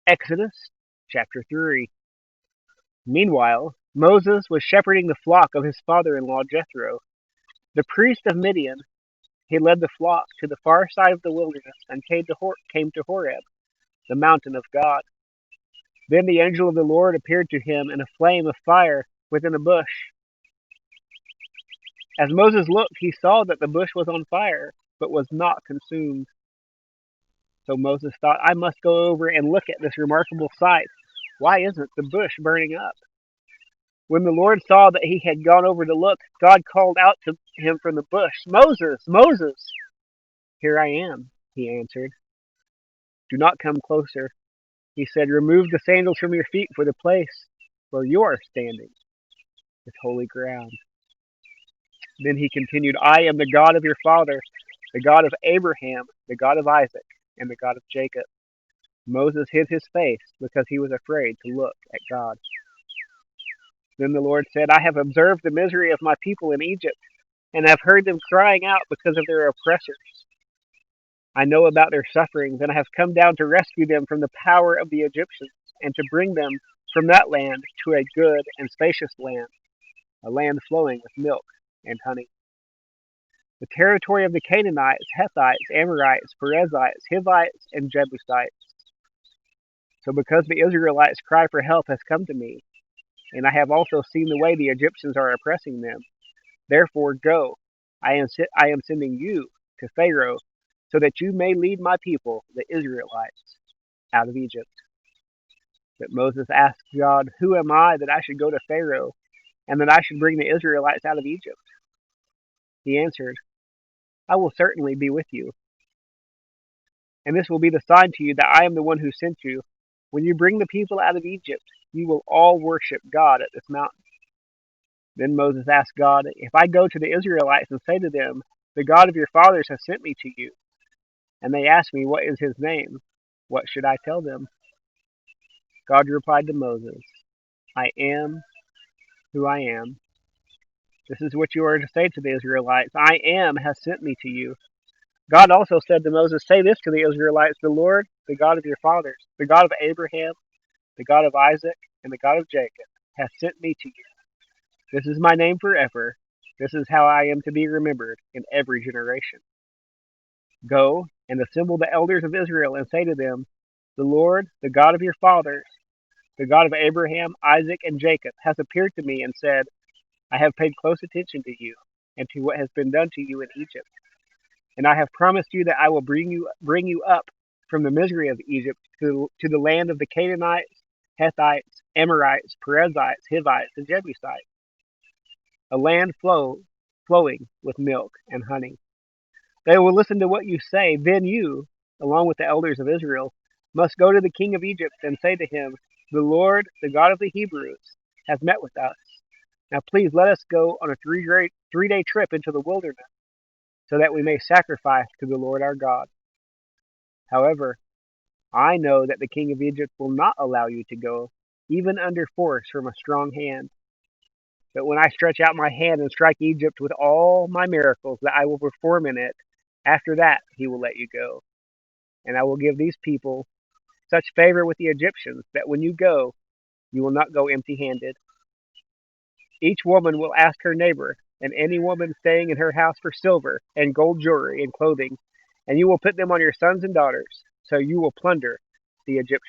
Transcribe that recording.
Exodus chapter 3. Meanwhile, Moses was shepherding the flock of his father-in-law Jethro, the priest of Midian. He led the flock to the far side of the wilderness and came to Horeb, the mountain of God. Then the angel of the Lord appeared to him in a flame of fire within a bush. As Moses looked, he saw that the bush was on fire, but was not consumed. So Moses thought, I must go over and look at this remarkable sight. Why isn't the bush burning up? When the Lord saw that he had gone over to look, God called out to him from the bush, Moses, Moses! Here I am, he answered. Do not come closer. He said, remove the sandals from your feet, for the place where you are standing is holy ground. Then he continued, I am the God of your father, the God of Abraham, the God of Isaac, and the God of Jacob. Moses hid his face because he was afraid to look at God. Then the Lord said, I have observed the misery of my people in Egypt, and have heard them crying out because of their oppressors. I know about their sufferings, and I have come down to rescue them from the power of the Egyptians, and to bring them from that land to a good and spacious land, a land flowing with milk and honey. The territory of the Canaanites, Hittites, Amorites, Perizzites, Hivites, and Jebusites. So because the Israelites' cry for help has come to me, and I have also seen the way the Egyptians are oppressing them, therefore go, I am sending you to Pharaoh, so that you may lead my people, the Israelites, out of Egypt. But Moses asked God, who am I that I should go to Pharaoh, and that I should bring the Israelites out of Egypt? He answered, I will certainly be with you. And this will be the sign to you that I am the one who sent you. When you bring the people out of Egypt, you will all worship God at this mountain. Then Moses asked God, if I go to the Israelites and say to them, the God of your fathers has sent me to you, and they ask me, what is his name? What should I tell them? God replied to Moses, I am who I am. This is what you are to say to the Israelites, I am has sent me to you. God also said to Moses, say this to the Israelites, the Lord, the God of your fathers, the God of Abraham, the God of Isaac, and the God of Jacob, has sent me to you. This is my name forever. This is how I am to be remembered in every generation. Go and assemble the elders of Israel and say to them, the Lord, the God of your fathers, the God of Abraham, Isaac, and Jacob, has appeared to me and said, I have paid close attention to you and to what has been done to you in Egypt. And I have promised you that I will bring you up from the misery of Egypt to the land of the Canaanites, Hittites, Amorites, Perizzites, Hivites, and Jebusites, a land flowing with milk and honey. They will listen to what you say. Then you, along with the elders of Israel, must go to the king of Egypt and say to him, the Lord, the God of the Hebrews, has met with us. Now please let us go on a three-day trip into the wilderness, so that we may sacrifice to the Lord our God. However, I know that the king of Egypt will not allow you to go, even under force from a strong hand. But when I stretch out my hand and strike Egypt with all my miracles that I will perform in it, after that he will let you go. And I will give these people such favor with the Egyptians that when you go, you will not go empty-handed. Each woman will ask her neighbor, and any woman staying in her house for silver and gold jewelry and clothing, and you will put them on your sons and daughters, so you will plunder the Egyptians.